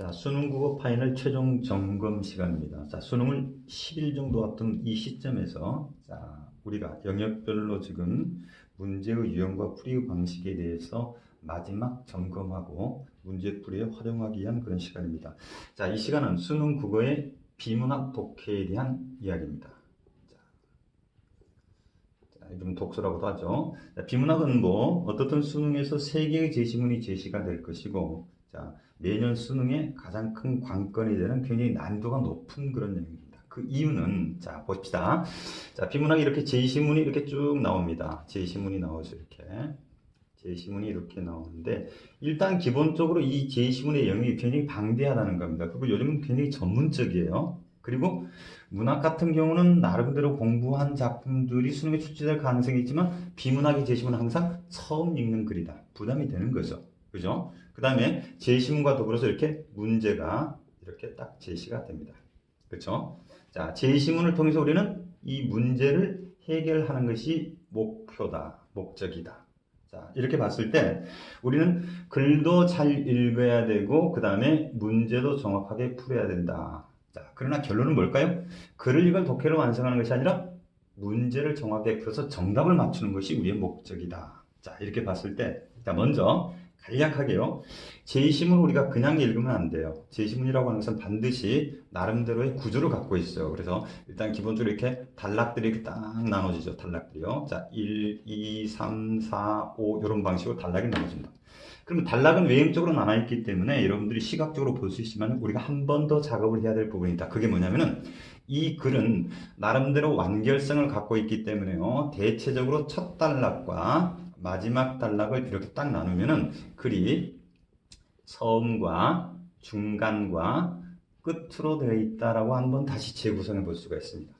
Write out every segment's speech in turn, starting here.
자, 수능 국어 파이널 최종 점검 시간입니다. 자, 수능을 10일 정도 앞둔 이 시점에서 우리가 영역별로 지금 문제의 유형과 풀이 방식에 대해서 마지막 점검하고 문제풀이에 활용하기 위한 그런 시간입니다. 자, 이 시간은 수능 국어의 비문학 독해에 대한 이야기입니다. 이름 독서라고도 하죠. 자, 비문학은 어떻든 수능에서 3개의 제시문이 제시가 될 것이고, 자, 매년 수능의 가장 큰 관건이 되는 굉장히 난이도가 높은 그런 영역입니다. 그 이유는, 자, 봅시다. 자, 비문학이 이렇게 제시문이 이렇게 쭉 나옵니다. 제시문이 나오죠, 이렇게. 제시문이 이렇게 나오는데, 일단 기본적으로 이 제시문의 영역이 굉장히 방대하다는 겁니다. 그리고 요즘은 굉장히 전문적이에요. 그리고 문학 같은 경우는 나름대로 공부한 작품들이 수능에 출제될 가능성이 있지만 비문학의 제시문은 항상 처음 읽는 글이다. 부담이 되는 거죠. 그죠? 그 다음에 제시문과 더불어서 이렇게 문제가 이렇게 딱 제시가 됩니다. 그렇죠? 자, 제시문을 통해서 우리는 이 문제를 해결하는 것이 목표다. 목적이다. 자, 이렇게 봤을 때 우리는 글도 잘 읽어야 되고 그 다음에 문제도 정확하게 풀어야 된다. 자, 그러나 결론은 뭘까요? 글을 읽은 독해를 완성하는 것이 아니라 문제를 정확하게 풀어서 정답을 맞추는 것이 우리의 목적이다. 자, 이렇게 봤을 때, 자, 먼저 간략하게요. 제시문을 우리가 그냥 읽으면 안 돼요. 제시문이라고 하는 것은 반드시 나름대로의 구조를 갖고 있어요. 그래서 일단 기본적으로 이렇게 단락들이 이렇게 딱 나눠지죠. 단락들이요. 자, 1, 2, 3, 4, 5 이런 방식으로 단락이 나눠집니다. 그러면 단락은 외형적으로 나눠있기 때문에 여러분들이 시각적으로 볼 수 있지만 우리가 한 번 더 작업을 해야 될 부분이 있다. 그게 뭐냐면은 이 글은 나름대로 완결성을 갖고 있기 때문에요. 대체적으로 첫 단락과 마지막 단락을 이렇게 딱 나누면은 글이 처음과 중간과 끝으로 되어 있다라고 한번 다시 재구성해 볼 수가 있습니다.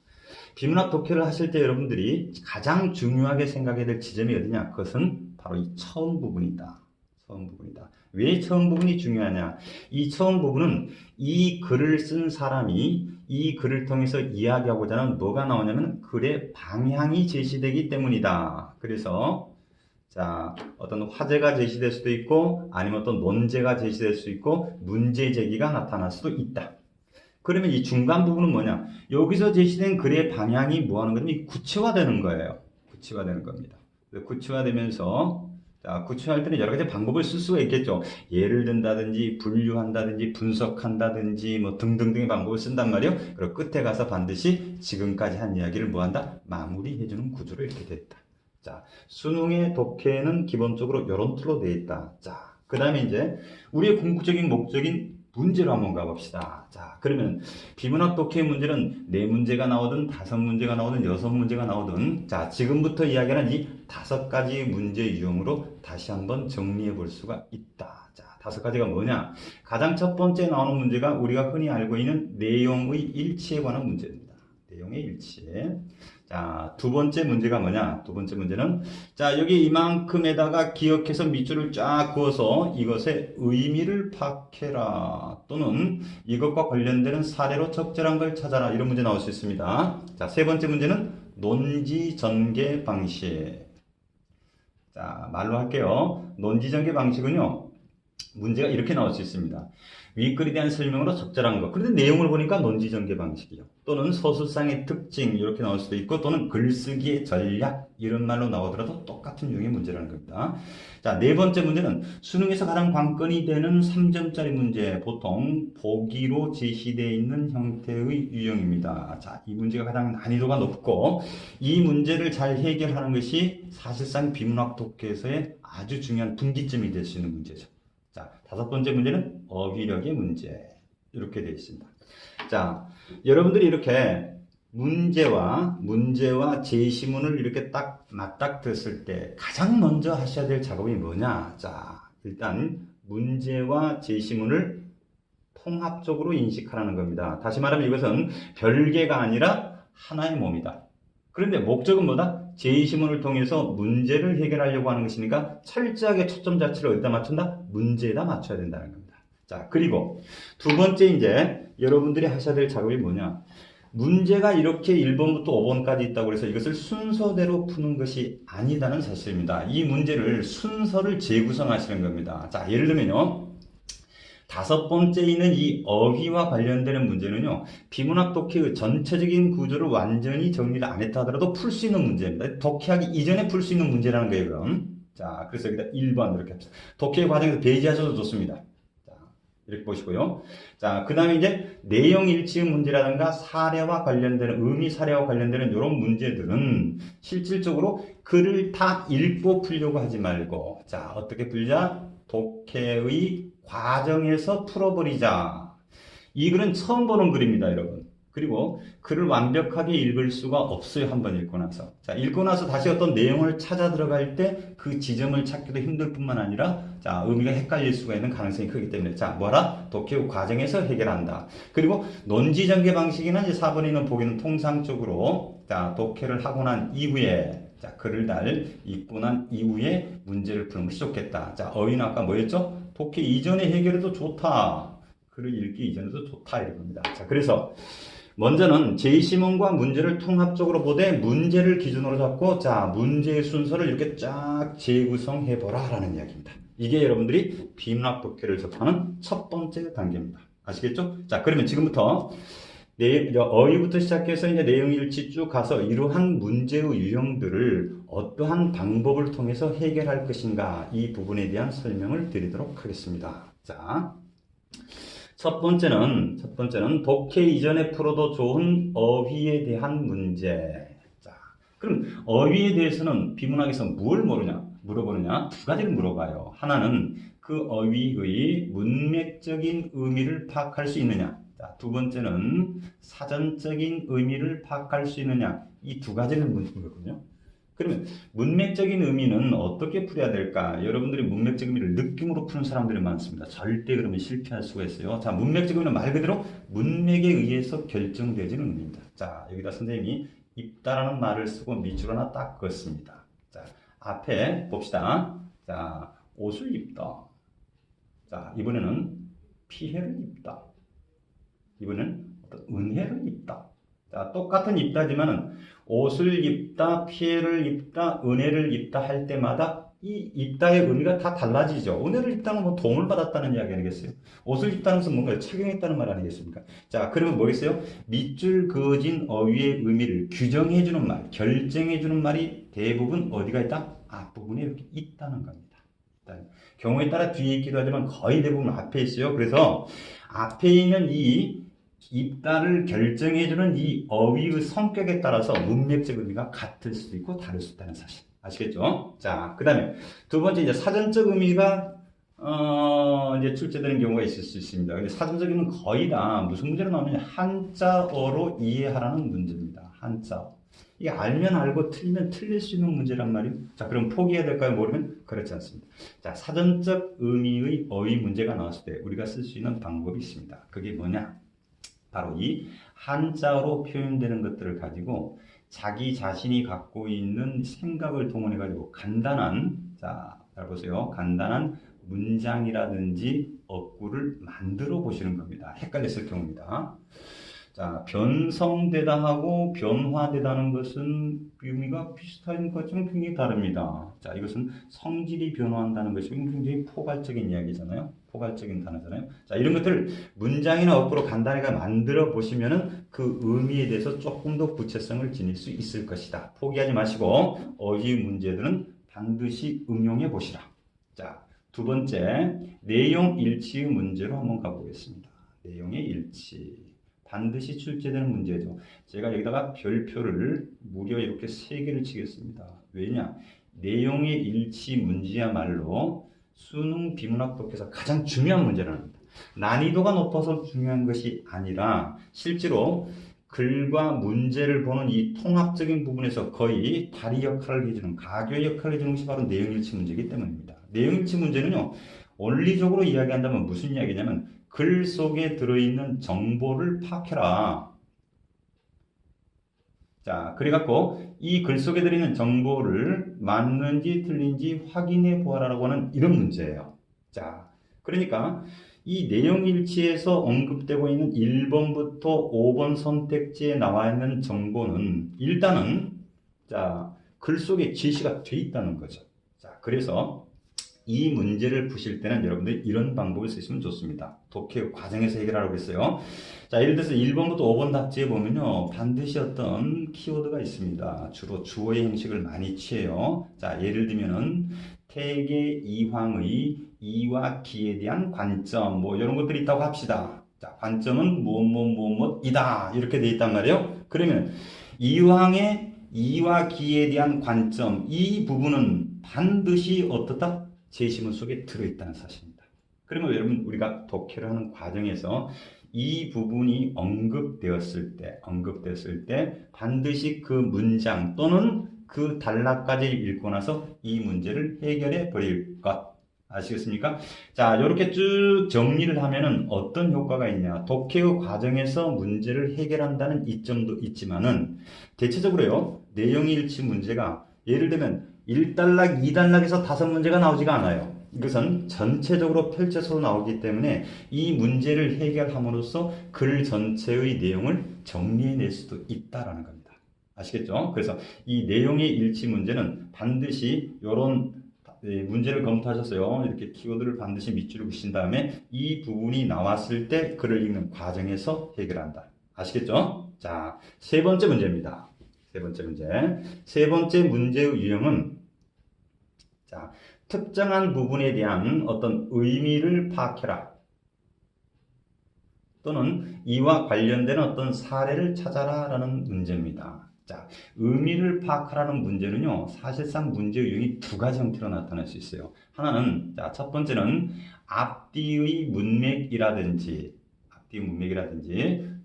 비문학 독해를 하실 때 여러분들이 가장 중요하게 생각해야 될 지점이 어디냐? 그것은 바로 이 처음 부분이다. 처음 부분이다. 왜 처음 부분이 중요하냐? 이 처음 부분은 이 글을 쓴 사람이 이 글을 통해서 이야기하고자 하는 뭐가 나오냐면 글의 방향이 제시되기 때문이다. 그래서 자, 어떤 화제가 제시될 수도 있고 아니면 어떤 논제가 제시될 수 있고 문제 제기가 나타날 수도 있다. 그러면 이 중간 부분은 뭐냐? 여기서 제시된 글의 방향이 뭐 하는 거냐면 구체화되는 거예요. 구체화되는 겁니다. 구체화되면서 자, 구체화할 때는 여러 가지 방법을 쓸 수가 있겠죠. 예를 든다든지 분류한다든지 분석한다든지 뭐 등등등의 방법을 쓴단 말이에요. 그리고 끝에 가서 반드시 지금까지 한 이야기를 뭐 한다? 마무리해주는 구조로 이렇게 되어 있다. 자, 수능의 독해는 기본적으로 이런 틀로 되어 있다. 자, 그 다음에 이제 우리의 궁극적인 목적인 문제로 한번 가봅시다. 자, 그러면 비문학 독해 문제는 4문제가 나오든 5문제가 나오든 6문제가 나오든 자, 지금부터 이야기하는 이 5가지 문제 유형으로 다시 한번 정리해 볼 수가 있다. 자, 5가지가 뭐냐? 가장 첫 번째 나오는 문제가 우리가 흔히 알고 있는 내용의 일치에 관한 문제입니다. 내용의 일치. 자, 두 번째 문제가 뭐냐? 두 번째 문제는 자, 여기 이만큼에다가 기억해서 밑줄을 쫙 그어서 이것의 의미를 파악해라. 또는 이것과 관련되는 사례로 적절한 걸 찾아라. 이런 문제 나올 수 있습니다. 자, 세 번째 문제는 논지 전개 방식. 자, 말로 할게요. 논지 전개 방식은요. 문제가 이렇게 나올 수 있습니다. 윗글에 대한 설명으로 적절한 것. 그런데 내용을 보니까 논지전개 방식이요. 또는 서술상의 특징 이렇게 나올 수도 있고 또는 글쓰기의 전략 이런 말로 나오더라도 똑같은 유형의 문제라는 겁니다. 자, 네 번째 문제는 수능에서 가장 관건이 되는 3점짜리 문제. 보통 보기로 제시되어 있는 형태의 유형입니다. 자, 이 문제가 가장 난이도가 높고 이 문제를 잘 해결하는 것이 사실상 비문학 독해에서의 아주 중요한 분기점이 될 수 있는 문제죠. 자, 5번째 문제는 어휘력의 문제. 이렇게 되어 있습니다. 자, 여러분들이 이렇게 문제와 제시문을 이렇게 딱 맞닥뜨렸을 때 가장 먼저 하셔야 될 작업이 뭐냐? 자, 일단 문제와 제시문을 통합적으로 인식하라는 겁니다. 다시 말하면 이것은 별개가 아니라 하나의 몸이다. 그런데 목적은 뭐다? 제시문을 통해서 문제를 해결하려고 하는 것이니까 철저하게 초점 자체를 어디다 맞춘다? 문제에다 맞춰야 된다는 겁니다. 자, 그리고 두 번째 이제 여러분들이 하셔야 될 작업이 뭐냐? 문제가 이렇게 1번부터 5번까지 있다고 해서 이것을 순서대로 푸는 것이 아니다는 사실입니다. 이 문제를 순서를 재구성하시는 겁니다. 자, 예를 들면요. 다섯 번째 있는 이 어휘와 관련되는 문제는요, 비문학 독해의 전체적인 구조를 완전히 정리를 안 했다 하더라도 풀 수 있는 문제입니다. 독해하기 이전에 풀 수 있는 문제라는 거예요, 그럼. 자, 그래서 여기다 1번 이렇게 합시다. 독해 과정에서 배제하셔도 좋습니다. 자, 이렇게 보시고요. 자, 그 다음에 이제 내용 일치의 문제라든가 사례와 관련되는, 의미 사례와 관련되는 이런 문제들은 실질적으로 글을 다 읽고 풀려고 하지 말고, 자, 어떻게 풀자? 독해의 과정에서 풀어버리자. 이 글은 처음 보는 글입니다, 여러분. 그리고 글을 완벽하게 읽을 수가 없어요, 한번 읽고 나서. 자, 읽고 나서 다시 어떤 내용을 찾아 들어갈 때 그 지점을 찾기도 힘들 뿐만 아니라, 자, 의미가 헷갈릴 수가 있는 가능성이 크기 때문에, 자, 뭐라? 독해 과정에서 해결한다. 그리고 논지 전개 방식에는 이제 4번에 있는 보기는 통상적으로, 자, 독해를 하고 난 이후에, 자, 글을 잘 읽고 난 이후에 문제를 푸는 것이 좋겠다. 자, 어휘는 아까 뭐였죠? 독해 이전에 해결해도 좋다. 글을 읽기 이전에도 좋다. 이겁니다. 자, 그래서 먼저는 제시문과 문제를 통합적으로 보되 문제를 기준으로 잡고, 자, 문제의 순서를 이렇게 쫙 재구성해보라 라는 이야기입니다. 이게 여러분들이 비문학 독해를 접하는 첫 번째 단계입니다. 아시겠죠? 자, 그러면 지금부터 어휘부터 시작해서 이제 내용 일치 쭉 가서 이러한 문제의 유형들을 어떠한 방법을 통해서 해결할 것인가, 이 부분에 대한 설명을 드리도록 하겠습니다. 자, 첫 번째는 독해 이전에 풀어도 좋은 어휘에 대한 문제. 자, 그럼 어휘에 대해서는 비문학에서 뭘 물어보느냐? 두 가지를 물어봐요. 하나는 그 어휘의 문맥적인 의미를 파악할 수 있느냐? 자, 두 번째는 사전적인 의미를 파악할 수 있느냐? 이 두 가지를 묻거든요. 그러면 문맥적인 의미는 어떻게 풀어야 될까? 여러분들이 문맥적 의미를 느낌으로 푸는 사람들이 많습니다. 절대 그러면 실패할 수가 있어요. 자, 문맥적 의미는 말 그대로 문맥에 의해서 결정되지는 의미입니다. 자, 여기다 선생님이 입다라는 말을 쓰고 밑줄 하나 딱 그었습니다. 자, 앞에 봅시다. 자, 옷을 입다. 자, 이번에는 피해를 입다. 이번에는 어떤 은혜를 입다. 자, 똑같은 입다지만은 옷을 입다, 피해를 입다, 은혜를 입다 할 때마다 이 입다의 의미가 다 달라지죠. 은혜를 입다는 뭐 도움을 받았다는 이야기 아니겠어요? 옷을 입다는 것은 뭔가 착용했다는 말 아니겠습니까? 자, 그러면 뭐겠어요? 밑줄 그어진 어휘의 의미를 규정해주는 말, 결정해주는 말이 대부분 어디가 있다? 앞부분에 이렇게 있다는 겁니다. 경우에 따라 뒤에 있기도 하지만 거의 대부분 앞에 있어요. 그래서 앞에 있는 이 입다를 결정해주는 이 어휘의 성격에 따라서 문맥적 의미가 같을 수도 있고 다를 수 있다는 사실. 아시겠죠? 자, 그 다음에 두 번째 이제 사전적 의미가 이제 출제되는 경우가 있을 수 있습니다. 근데 사전적 의미는 거의 다 무슨 문제로 나오느냐? 한자어로 이해하라는 문제입니다. 한자어. 이게 알면 알고 틀리면 틀릴 수 있는 문제란 말이에요. 자, 그럼 포기해야 될까요? 모르면 그렇지 않습니다. 자, 사전적 의미의 어휘 문제가 나왔을 때 우리가 쓸 수 있는 방법이 있습니다. 그게 뭐냐? 바로 이 한자어로 표현되는 것들을 가지고 자기 자신이 갖고 있는 생각을 동원해 가지고 간단한, 자, 잘 보세요. 간단한 문장이라든지 어구를 만들어 보시는 겁니다. 헷갈렸을 경우입니다. 자, 변성되다 하고 변화되다는 것은 의미가 비슷한 것 같지만 굉장히 다릅니다. 자, 이것은 성질이 변화한다는 것이 굉장히 포괄적인 이야기잖아요. 포괄적인 단어잖아요. 자, 이런 것들을 문장이나 어구로 간단하게 만들어 보시면은 그 의미에 대해서 조금 더 구체성을 지닐 수 있을 것이다. 포기하지 마시고 어휘 문제들은 반드시 응용해 보시라. 자, 두 번째, 내용 일치의 문제로 한번 가보겠습니다. 내용의 일치. 반드시 출제되는 문제죠. 제가 여기다가 별표를 무려 이렇게 3개를 치겠습니다. 왜냐? 내용의 일치 문제야말로 수능 비문학 독해에서 가장 중요한 문제라는 겁니다. 난이도가 높아서 중요한 것이 아니라 실제로 글과 문제를 보는 이 통합적인 부분에서 거의 다리 역할을 해주는, 가교 역할을 해주는 것이 바로 내용일치 문제이기 때문입니다. 내용일치 문제는요, 원리적으로 이야기한다면 무슨 이야기냐면 글 속에 들어있는 정보를 파악해라. 자, 그래갖고 이 글 속에 들어있는 정보를 맞는지 틀린지 확인해 보아라라고 하는 이런 문제예요. 자, 그러니까 이 내용일치에서 언급되고 있는 1번부터 5번 선택지에 나와 있는 정보는 일단은, 자, 글 속에 제시가 돼 있다는 거죠. 자, 그래서 이 문제를 푸실 때는 여러분들이 이런 방법을 쓰시면 좋습니다. 독해 과정에서 해결하라고 했어요. 자, 예를 들어서 1번부터 5번 답지에 보면요. 반드시 어떤 키워드가 있습니다. 주로 주어의 형식을 많이 취해요. 자, 예를 들면은 태계 이황의 이와 기에 대한 관점, 뭐 이런 것들이 있다고 합시다. 자, 관점은 뭐뭐뭐뭐이다. 이렇게 돼 있단 말이에요. 그러면 이황의 이와 기에 대한 관점, 이 부분은 반드시 어떻다? 제시문 속에 들어있다는 사실입니다. 그러면 여러분 우리가 독해를 하는 과정에서 이 부분이 언급되었을 때 반드시 그 문장 또는 그 단락까지 읽고 나서 이 문제를 해결해 버릴 것. 아시겠습니까? 자, 이렇게 쭉 정리를 하면은 어떤 효과가 있냐. 독해의 과정에서 문제를 해결한다는 이점도 있지만은 대체적으로요, 내용이 일치 문제가 예를 들면 1단락, 2단락에서 5문제가 나오지가 않아요. 이것은 전체적으로 펼쳐서 나오기 때문에 이 문제를 해결함으로써 글 전체의 내용을 정리해낼 수도 있다라는 겁니다. 아시겠죠? 그래서 이 내용의 일치 문제는 반드시 이런 문제를 검토하셨어요. 이렇게 키워드를 반드시 밑줄을 그신 다음에 이 부분이 나왔을 때 글을 읽는 과정에서 해결한다. 아시겠죠? 자, 세 번째 문제입니다. 세 번째 문제의 유형은 자, 특정한 부분에 대한 어떤 의미를 파악해라. 또는 이와 관련된 어떤 사례를 찾아라 라는 문제입니다. 자, 의미를 파악하라는 문제는요, 사실상 문제 유형이 두 가지 형태로 나타날 수 있어요. 하나는, 자, 첫 번째는 앞뒤의 문맥이라든지,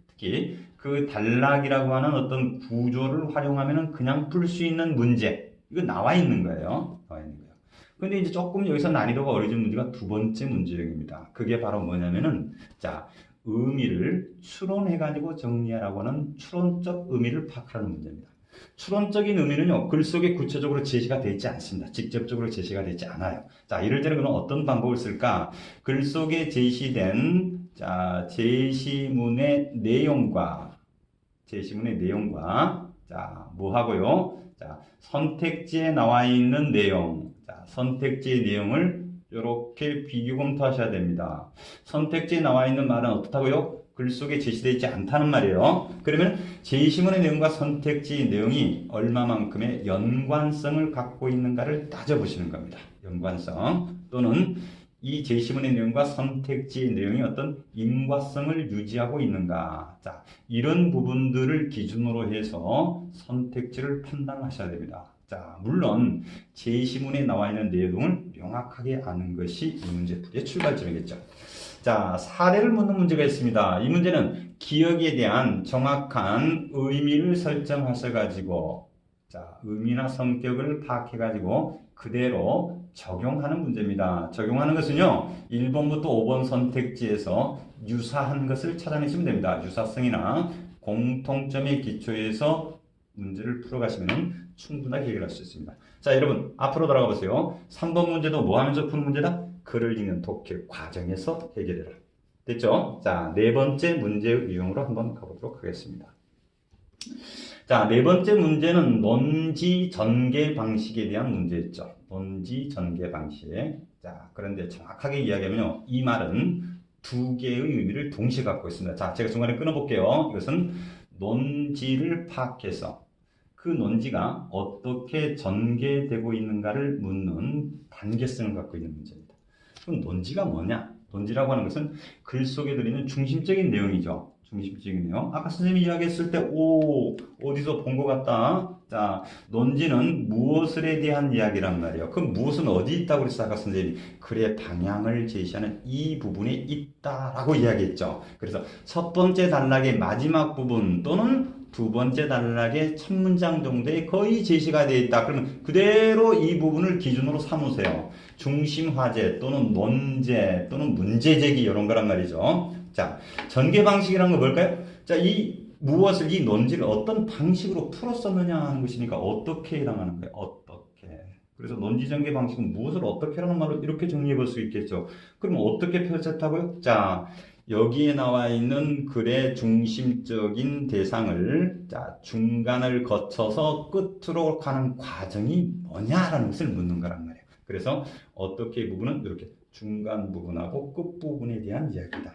특히 그 단락이라고 하는 어떤 구조를 활용하면 그냥 풀 수 있는 문제. 이거 나와 있는 거예요. 근데 이제 조금 여기서 난이도가 어려진 문제가 두 번째 문제입니다. 그게 바로 뭐냐면은, 자, 의미를 추론해가지고 정리하라고 하는 추론적 의미를 파악하는 문제입니다. 추론적인 의미는요, 글 속에 구체적으로 제시가 되어 있지 않습니다. 직접적으로 제시가 되어 있지 않아요. 자, 이럴 때는 그럼 어떤 방법을 쓸까? 글 속에 제시된, 자, 제시문의 내용과, 자, 뭐 하고요? 자, 선택지에 나와 있는 내용, 자, 선택지의 내용을 이렇게 비교 검토하셔야 됩니다. 선택지에 나와 있는 말은 어떻다고요? 글 속에 제시되어 있지 않다는 말이에요. 그러면 제시문의 내용과 선택지의 내용이 얼마만큼의 연관성을 갖고 있는가를 따져보시는 겁니다. 연관성 또는 이 제시문의 내용과 선택지의 내용이 어떤 인과성을 유지하고 있는가. 자, 이런 부분들을 기준으로 해서 선택지를 판단하셔야 됩니다. 자, 물론 제시문에 나와 있는 내용을 명확하게 아는 것이 이 문제풀이의 출발점이겠죠. 자, 사례를 묻는 문제가 있습니다. 이 문제는 기억에 대한 정확한 의미를 설정하셔가지고, 자, 의미나 성격을 파악해가지고 그대로 적용하는 문제입니다. 적용하는 것은요, 1번부터 5번 선택지에서 유사한 것을 찾아내시면 됩니다. 유사성이나 공통점의 기초에서 문제를 풀어가시면 충분하게 해결할 수 있습니다. 자, 여러분 앞으로 돌아가 보세요. 3번 문제도 뭐 하면서 푸는 문제다? 글을 읽는 독해 과정에서 해결해라. 됐죠? 자, 네 번째 문제의 유형으로 한번 가보도록 하겠습니다. 자, 네 번째 문제는 논지 전개 방식에 대한 문제였죠. 논지 전개 방식. 자, 그런데 정확하게 이야기하면요, 이 말은 두 개의 의미를 동시에 갖고 있습니다. 자, 제가 중간에 끊어볼게요. 이것은 논지를 파악해서 그 논지가 어떻게 전개되고 있는가를 묻는 단계성을 갖고 있는 문제입니다. 그럼 논지가 뭐냐? 논지라고 하는 것은 글 속에 들어있는 중심적인 내용이죠. 중심적인 내용. 아까 선생님이 이야기했을 때, 어디서 본 것 같다. 자, 논지는 무엇에 대한 이야기란 말이에요. 그럼 무엇은 어디 있다고 그랬어? 아까 선생님이 글의 방향을 제시하는 이 부분에 있다라고 이야기했죠. 그래서 첫 번째 단락의 마지막 부분 또는 두 번째 단락의 첫 문장 정도에 거의 제시가 되어 있다. 그러면 그대로 이 부분을 기준으로 삼으세요. 중심 화제 또는 논제 또는 문제 제기 이런 거란 말이죠. 자, 전개 방식이라는 건 뭘까요? 자, 이 논지를 어떤 방식으로 풀었었느냐 하는 것이니까 어떻게 해당하는 거예요? 어떻게. 그래서 논지 전개 방식은 무엇을 어떻게 하는 말로 이렇게 정리해 볼 수 있겠죠. 그럼 어떻게 펼쳤다고요? 자, 여기에 나와 있는 글의 중심적인 대상을, 자, 중간을 거쳐서 끝으로 가는 과정이 뭐냐라는 것을 묻는 거란 말이에요. 그래서 어떻게 이 부분은 이렇게 중간 부분하고 끝 부분에 대한 이야기다.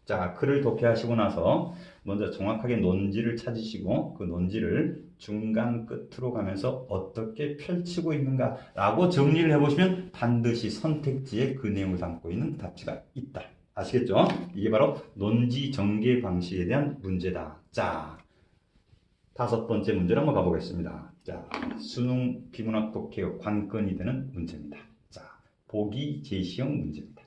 자, 글을 독해하시고 나서 먼저 정확하게 논지를 찾으시고 그 논지를 중간 끝으로 가면서 어떻게 펼치고 있는가라고 정리를 해보시면 반드시 선택지에 그 내용을 담고 있는 답지가 있다. 아시겠죠? 이게 바로 논지 전개 방식에 대한 문제다. 자, 5번째 문제로 한번 가보겠습니다. 자, 수능 비문학 독해의 관건이 되는 문제입니다. 자, 보기 제시형 문제입니다.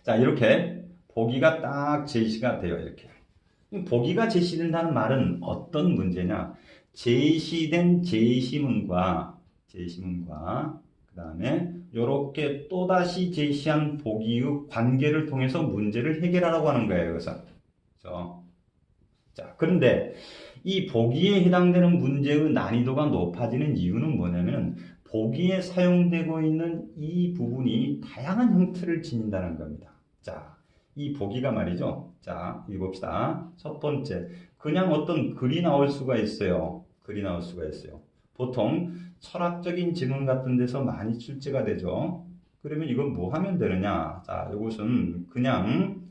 자, 이렇게 보기가 딱 제시가 돼요. 이렇게. 보기가 제시된다는 말은 어떤 문제냐? 제시된 제시문과 그 다음에 이렇게 또다시 제시한 보기의 관계를 통해서 문제를 해결하라고 하는 거예요. 그래서 자, 그런데 이 보기에 해당되는 문제의 난이도가 높아지는 이유는 뭐냐면 보기에 사용되고 있는 이 부분이 다양한 형태를 지닌다는 겁니다. 자, 이 보기가 말이죠. 자, 읽어봅시다. 첫 번째, 그냥 어떤 글이 나올 수가 있어요. 글이 나올 수가 있어요. 보통 철학적인 지문 같은 데서 많이 출제가 되죠. 그러면 이건 뭐 하면 되느냐? 자, 이것은 그냥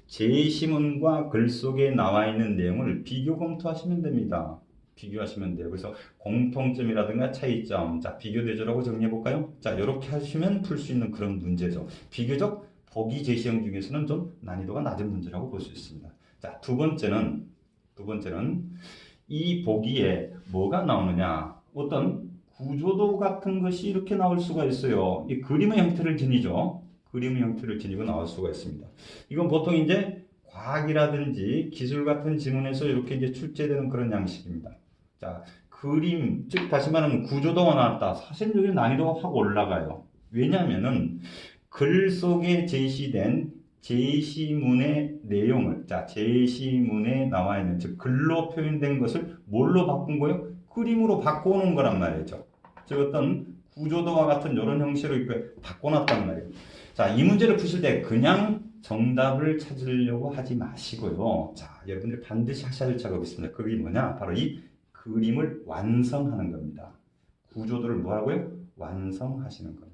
제시문과 글 속에 나와 있는 내용을 비교 검토하시면 됩니다. 비교하시면 돼요. 그래서 공통점이라든가 차이점, 자, 비교 대조라고 정리해 볼까요? 자, 이렇게 하시면 풀 수 있는 그런 문제죠. 비교적 보기 제시형 중에서는 좀 난이도가 낮은 문제라고 볼 수 있습니다. 자, 두 번째는 이 보기에 뭐가 나오느냐? 어떤 구조도 같은 것이 이렇게 나올 수가 있어요. 이 그림의 형태를 지니죠. 그림의 형태를 지니고 나올 수가 있습니다. 이건 보통 이제 과학이라든지 기술 같은 지문에서 이렇게 이제 출제되는 그런 양식입니다. 자, 그림, 즉 다시 말하면 구조도가 나왔다. 사실 여기 난이도가 확 올라가요. 왜냐하면은 글 속에 제시된 제시문의 내용을, 자, 제시문에 나와 있는, 즉 글로 표현된 것을 뭘로 바꾼 거예요? 그림으로 바꿔놓은 거란 말이죠. 즉 어떤 구조도와 같은 이런 형식으로 이렇게 바꿔놨단 말이에요. 자, 이 문제를 푸실 때 그냥 정답을 찾으려고 하지 마시고요. 자, 여러분들 반드시 하셔야 할 작업이 있습니다. 그게 뭐냐? 바로 이 그림을 완성하는 겁니다. 구조도를 뭐라고요? 완성하시는 겁니다.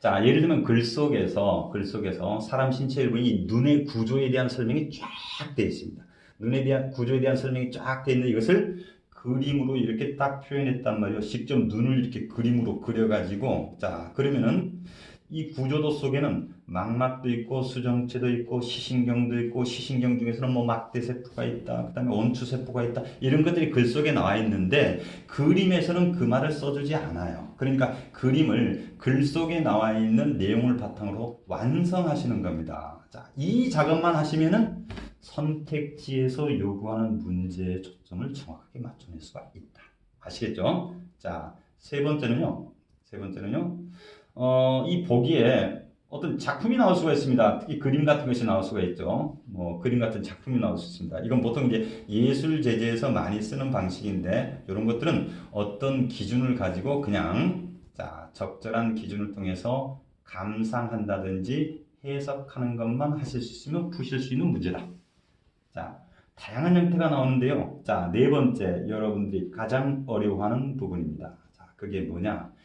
자, 예를 들면 글 속에서 사람 신체 일부인 눈의 구조에 대한 설명이 쫙 되어 있습니다. 눈에 대한 구조에 대한 설명이 쫙 되어 있는 이것을 그림으로 이렇게 딱 표현했단 말이에요. 직접 눈을 이렇게 그림으로 그려가지고, 자, 그러면은 이 구조도 속에는 망막도 있고 수정체도 있고 시신경도 있고 시신경 중에서는 뭐 막대세포가 있다, 그 다음에 원추세포가 있다, 이런 것들이 글 속에 나와 있는데 그림에서는 그 말을 써주지 않아요. 그러니까 그림을 글 속에 나와 있는 내용을 바탕으로 완성하시는 겁니다. 자, 이 작업만 하시면은 선택지에서 요구하는 문제의 초점을 정확하게 맞춰낼 수가 있다. 아시겠죠? 자, 세 번째는요. 이 보기에 어떤 작품이 나올 수가 있습니다. 특히 그림 같은 것이 나올 수가 있죠. 뭐 그림 같은 작품이 나올 수 있습니다. 이건 보통 이제 예술 제재에서 많이 쓰는 방식인데 이런 것들은 어떤 기준을 가지고 그냥 자, 적절한 기준을 통해서 감상한다든지 해석하는 것만 하실 수 있으면 푸실 수 있는 문제다. 자, 다양한 형태가 나오는데요. 자, 네 번째 여러분들이 가장 어려워하는 부분입니다. 자, 그게 뭐냐?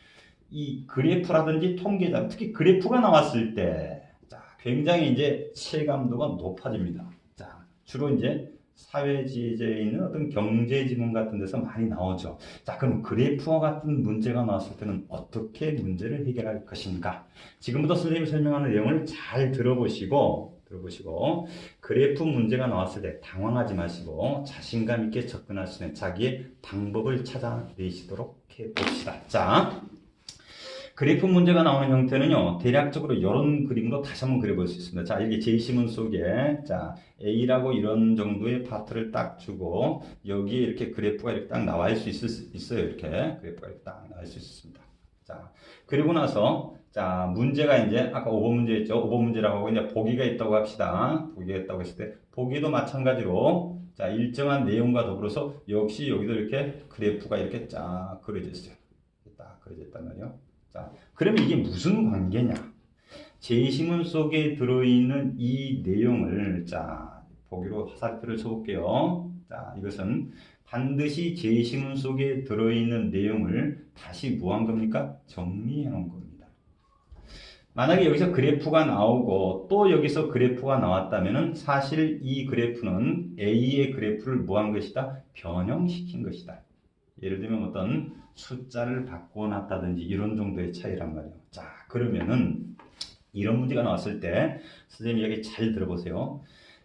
이 그래프라든지 통계자, 특히 그래프가 나왔을 때, 자, 굉장히 이제 체감도가 높아집니다. 자, 주로 이제 사회지제에 있는 어떤 경제지문 같은 데서 많이 나오죠. 자, 그럼 그래프와 같은 문제가 나왔을 때는 어떻게 문제를 해결할 것인가? 지금부터 선생님이 설명하는 내용을 잘 들어보시고, 그래프 문제가 나왔을 때 당황하지 마시고 자신감 있게 접근할 수 있는 자기의 방법을 찾아내시도록 해봅시다. 자, 그래프 문제가 나오는 형태는요, 대략적으로 이런 그림으로 다시 한번 그려볼 수 있습니다. 자, 이게 제시문 속에, 자, A라고 이런 정도의 파트를 딱 주고, 여기에 이렇게 그래프가 이렇게 딱 나와 있을 수 있어요. 이렇게. 그래프가 이렇게 딱 나와 있을 수 있습니다. 자, 그리고 나서, 자, 문제가 이제, 아까 5번 문제였죠. 5번 문제라고 하고, 이제 보기가 있다고 합시다. 보기가 있다고 했을 때, 보기도 마찬가지로, 자, 일정한 내용과 더불어서, 역시 여기도 이렇게 그래프가 이렇게 쫙 그려져 있어요. 딱 그려져 있단 말이에요. 자, 그러면 이게 무슨 관계냐? 제시문 속에 들어있는 이 내용을, 자, 보기로 화살표를 쳐볼게요. 자, 이것은 반드시 제시문 속에 들어있는 내용을 다시 뭐 한 겁니까? 정리해 놓은 겁니다. 만약에 여기서 그래프가 나오고 또 여기서 그래프가 나왔다면 사실 이 그래프는 A의 그래프를 뭐 한 것이다? 변형시킨 것이다. 예를 들면 어떤 숫자를 바꿔놨다든지 이런 정도의 차이란 말이에요. 자, 그러면은 이런 문제가 나왔을 때 선생님 이야기 잘 들어보세요.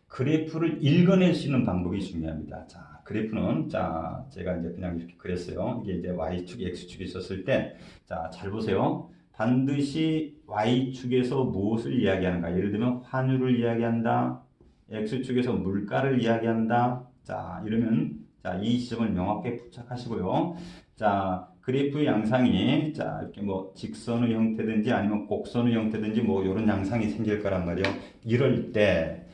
그래프를 읽어낼 수 있는 방법이 중요합니다. 자, 그래프는 자, 제가 이제 그냥 이렇게 그렸어요. 이게 이제 y축, x축이 있었을 때, 자, 잘 보세요. 반드시 y축에서 무엇을 이야기하는가? 예를 들면 환율을 이야기한다. x축에서 물가를 이야기한다. 자, 이러면 자, 이 지점을 명확하게 부착하시고요. 자, 그래프의 양상이 자, 이렇게 뭐 직선의 형태든지 아니면 곡선의 형태든지 뭐 이런 양상이 생길 거란 말이에요. 이럴 때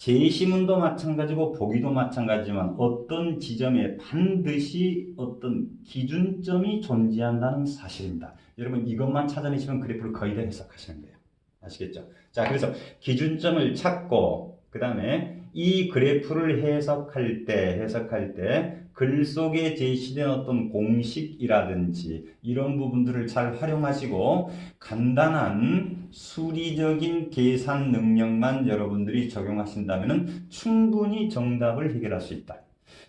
제시문도 마찬가지고 보기도 마찬가지지만 어떤 지점에 반드시 어떤 기준점이 존재한다는 사실입니다. 여러분 이것만 찾아내시면 그래프를 거의 다 해석하시는 거예요. 아시겠죠? 자, 그래서 기준점을 찾고 그 다음에 이 그래프를 해석할 때 글 속에 제시된 어떤 공식이라든지 이런 부분들을 잘 활용하시고 간단한 수리적인 계산 능력만 여러분들이 적용하신다면 충분히 정답을 해결할 수 있다.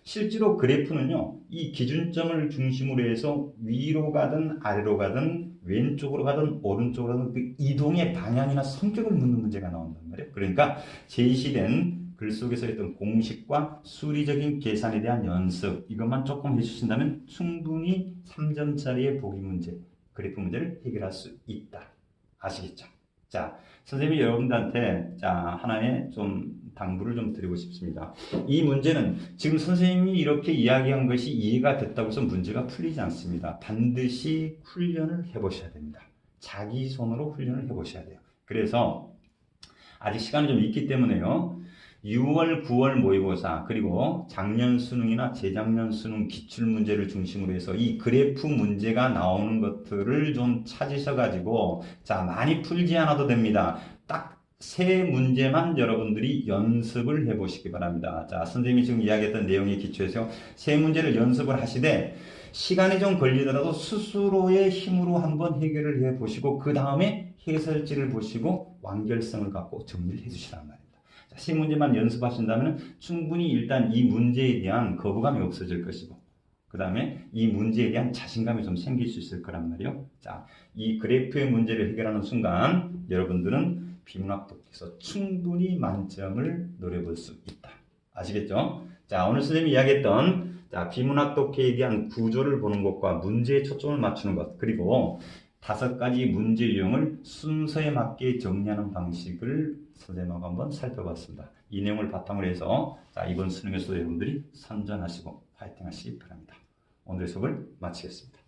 실제로 그래프는요, 이 기준점을 중심으로 해서 위로 가든 아래로 가든 왼쪽으로 가든 오른쪽으로 가든 그 이동의 방향이나 성격을 묻는 문제가 나온단 말이에요. 그러니까 제시된 글 속에서 했던 공식과 수리적인 계산에 대한 연습 이것만 조금 해주신다면 충분히 3점짜리의 보기 문제, 그래프 문제를 해결할 수 있다. 아시겠죠? 자, 선생님이 여러분들한테 자, 하나의 좀 당부를 좀 드리고 싶습니다. 이 문제는 지금 선생님이 이렇게 이야기한 것이 이해가 됐다고 해서 문제가 풀리지 않습니다. 반드시 훈련을 해보셔야 됩니다. 자기 손으로 훈련을 해보셔야 돼요. 그래서 아직 시간이 좀 있기 때문에요. 6월, 9월 모의고사 그리고 작년 수능이나 재작년 수능 기출문제를 중심으로 해서 이 그래프 문제가 나오는 것들을 좀 찾으셔가지고 자, 많이 풀지 않아도 됩니다. 딱 세 문제만 여러분들이 연습을 해보시기 바랍니다. 자, 선생님이 지금 이야기했던 내용에 기초해서 세 문제를 연습을 하시되 시간이 좀 걸리더라도 스스로의 힘으로 한번 해결을 해보시고 그 다음에 해설지를 보시고 완결성을 갖고 정리를 해주시란 말이에요. 세 문제만 연습하신다면 충분히 일단 이 문제에 대한 거부감이 없어질 것이고 그 다음에 이 문제에 대한 자신감이 좀 생길 수 있을 거란 말이에요. 자, 이 그래프의 문제를 해결하는 순간 여러분들은 비문학독해에서 충분히 만점을 노려볼 수 있다. 아시겠죠? 자, 오늘 선생님이 이야기했던 자, 비문학독해에 대한 구조를 보는 것과 문제에 초점을 맞추는 것 그리고 5가지 문제 유형을 순서에 맞게 정리하는 방식을 선생님하고 한번 살펴봤습니다. 이 내용을 바탕으로 해서 자, 이번 수능에서도 여러분들이 선전하시고 파이팅 하시기 바랍니다. 오늘의 수업을 마치겠습니다.